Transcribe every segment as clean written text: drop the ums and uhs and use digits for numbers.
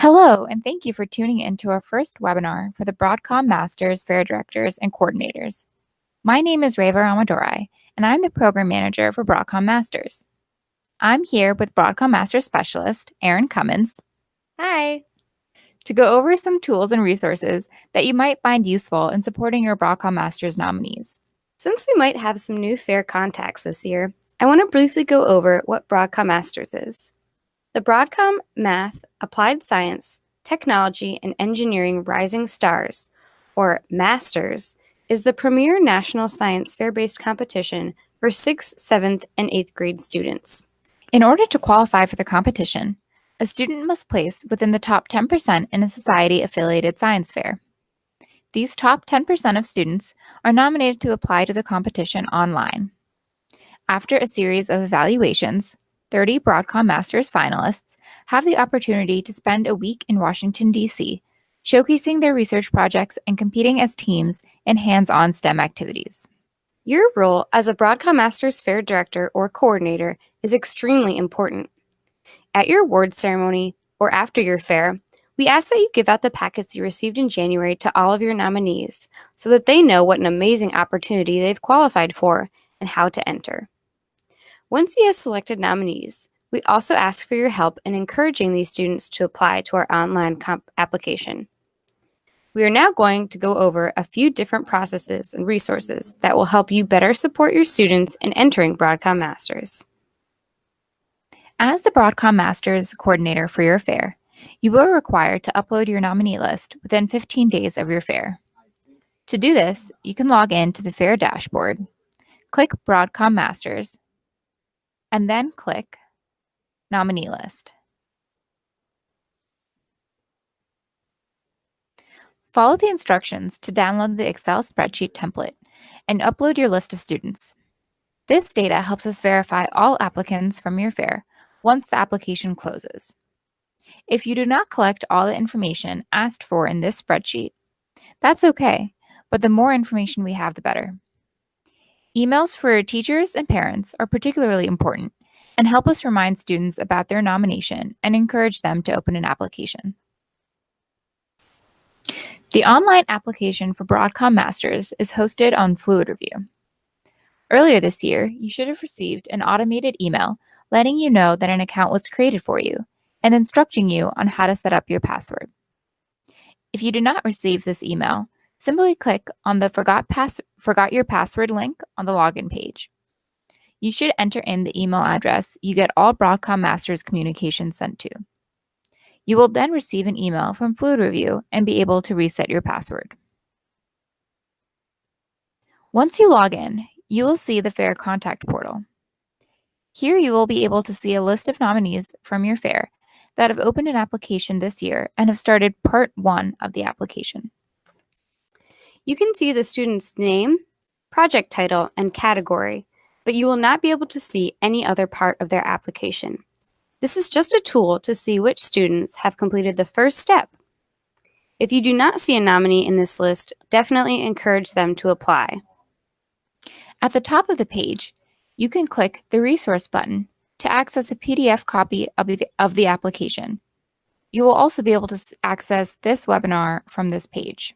Hello, and thank you for tuning in to our first webinar for the Broadcom Masters Fair Directors and Coordinators. My name is Reva Ramadorai, and I'm the Program Manager for Broadcom Masters. I'm here with Broadcom Masters Specialist, Erin Cummins. Hi! To go over some tools and resources that you might find useful in supporting your Broadcom Masters nominees. Since we might have some new FAIR contacts this year, I want to briefly go over what Broadcom Masters is. The Broadcom Math, Applied Science, Technology, and Engineering Rising Stars, or MASTERS, is the premier national science fair-based competition for 6th, 7th, and 8th grade students. In order to qualify for the competition, a student must place within the top 10% in a society-affiliated science fair. These top 10% of students are nominated to apply to the competition online. After a series of evaluations, 30 Broadcom Masters finalists have the opportunity to spend a week in Washington, D.C., showcasing their research projects and competing as teams in hands-on STEM activities. Your role as a Broadcom Masters Fair Director or Coordinator is extremely important. At your award ceremony or after your fair, we ask that you give out the packets you received in January to all of your nominees so that they know what an amazing opportunity they've qualified for and how to enter. Once you have selected nominees, we also ask for your help in encouraging these students to apply to our online application. We are now going to go over a few different processes and resources that will help you better support your students in entering Broadcom Masters. As the Broadcom Masters coordinator for your fair, you will require to upload your nominee list within 15 days of your fair. To do this, you can log in to the fair dashboard, click Broadcom Masters, and then click Nominee List. Follow the instructions to download the Excel spreadsheet template and upload your list of students. This data helps us verify all applicants from your fair once the application closes. If you do not collect all the information asked for in this spreadsheet, that's okay, but the more information we have, the better. Emails for teachers and parents are particularly important and help us remind students about their nomination and encourage them to open an application. The online application for Broadcom Masters is hosted on Fluid Review. Earlier this year, you should have received an automated email letting you know that an account was created for you and instructing you on how to set up your password. If you did not receive this email, simply click on the Forgot Your Password link on the login page. You should enter in the email address you get all Broadcom Masters communications sent to. You will then receive an email from Fluid Review and be able to reset your password. Once you log in, you will see the Fair Contact portal. Here you will be able to see a list of nominees from your fair that have opened an application this year and have started Part 1 of the application. You can see the student's name, project title, and category, but you will not be able to see any other part of their application. This is just a tool to see which students have completed the first step. If you do not see a nominee in this list, definitely encourage them to apply. At the top of the page, you can click the Resource button to access a PDF copy of the application. You will also be able to access this webinar from this page.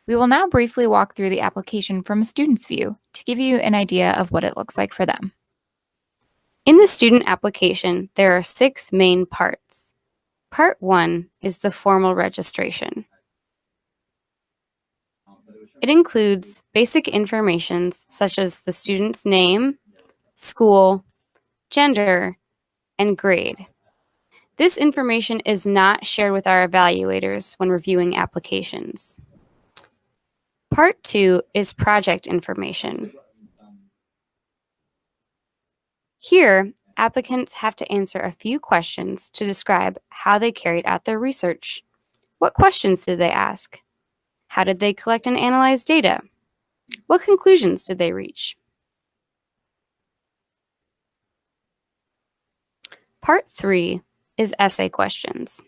We will now briefly walk through the application from a student's view to give you an idea of what it looks like for them. In the student application, there are 6 main parts. Part 1 is the formal registration. It includes basic information such as the student's name, school, gender, and grade. This information is not shared with our evaluators when reviewing applications. Part 2 is project information. Here, applicants have to answer a few questions to describe how they carried out their research. What questions did they ask? How did they collect and analyze data? What conclusions did they reach? Part 3 is essay questions.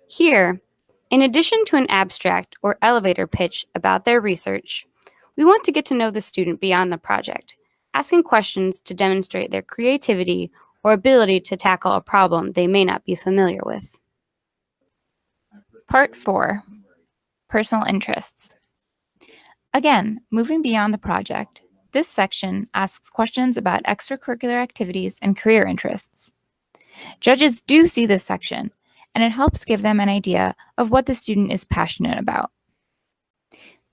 Here, in addition to an abstract or elevator pitch about their research, we want to get to know the student beyond the project, asking questions to demonstrate their creativity or ability to tackle a problem they may not be familiar with. Part 4. Personal interests. Again, moving beyond the project, this section asks questions about extracurricular activities and career interests. Judges do see this section, and it helps give them an idea of what the student is passionate about.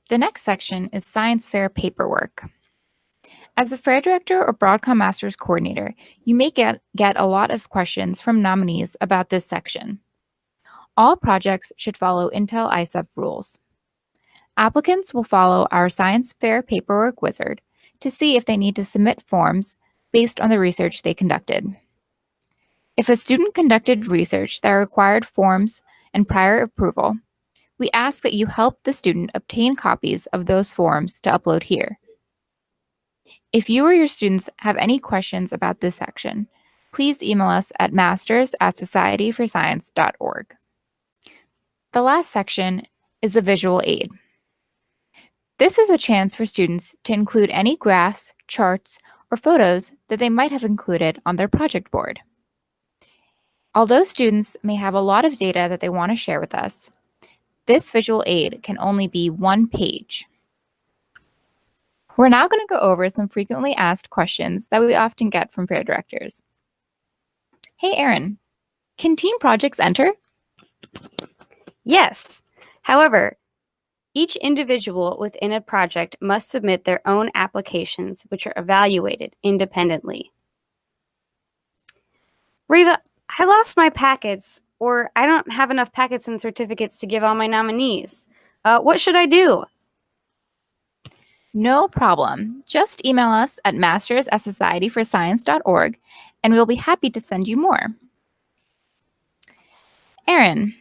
The next section is science fair paperwork. As a fair director or Broadcom Masters coordinator, you may get a lot of questions from nominees about this section. All projects should follow Intel ISEP rules. Applicants will follow our science fair paperwork wizard to see if they need to submit forms based on the research they conducted. If a student conducted research that required forms and prior approval, we ask that you help the student obtain copies of those forms to upload here. If you or your students have any questions about this section, please email us at masters@societyforscience.org. The last section is the visual aid. This is a chance for students to include any graphs, charts, or photos that they might have included on their project board. Although students may have a lot of data that they want to share with us, this visual aid can only be one page. We're now going to go over some frequently asked questions that we often get from fair directors. Hey, Erin, can team projects enter? Yes. However, each individual within a project must submit their own applications, which are evaluated independently. Reva, I lost my packets, or I don't have enough packets and certificates to give all my nominees. What should I do? No problem. Just email us at masters@societyforscience.org, and we'll be happy to send you more. Erin,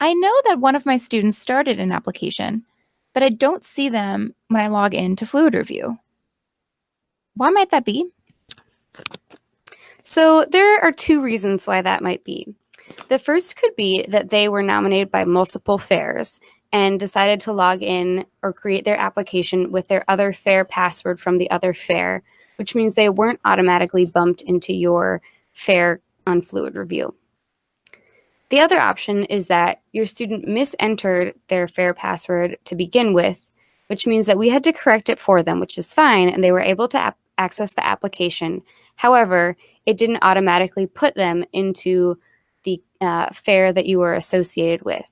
I know that one of my students started an application, but I don't see them when I log in to Fluid Review. Why might that be? So there are two reasons why that might be. The first could be that they were nominated by multiple fairs and decided to log in or create their application with their other fair password from the other fair, which means they weren't automatically bumped into your fair on Fluid Review. The other option is that your student misentered their fair password to begin with, which means that we had to correct it for them, which is fine, and they were able to access the application. However, it didn't automatically put them into the fair that you were associated with.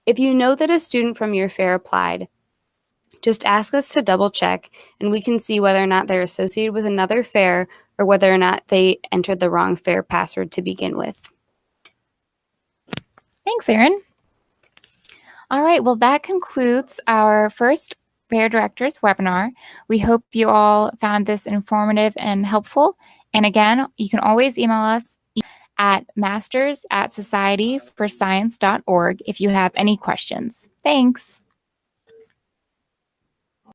If you know that a student from your fair applied, just ask us to double check, and we can see whether or not they're associated with another fair or whether or not they entered the wrong fair password to begin with. Thanks, Erin. All right, well, that concludes our first Fair Directors webinar. We hope you all found this informative and helpful. And again, you can always email us at masters@societyforscience.org if you have any questions. Thanks.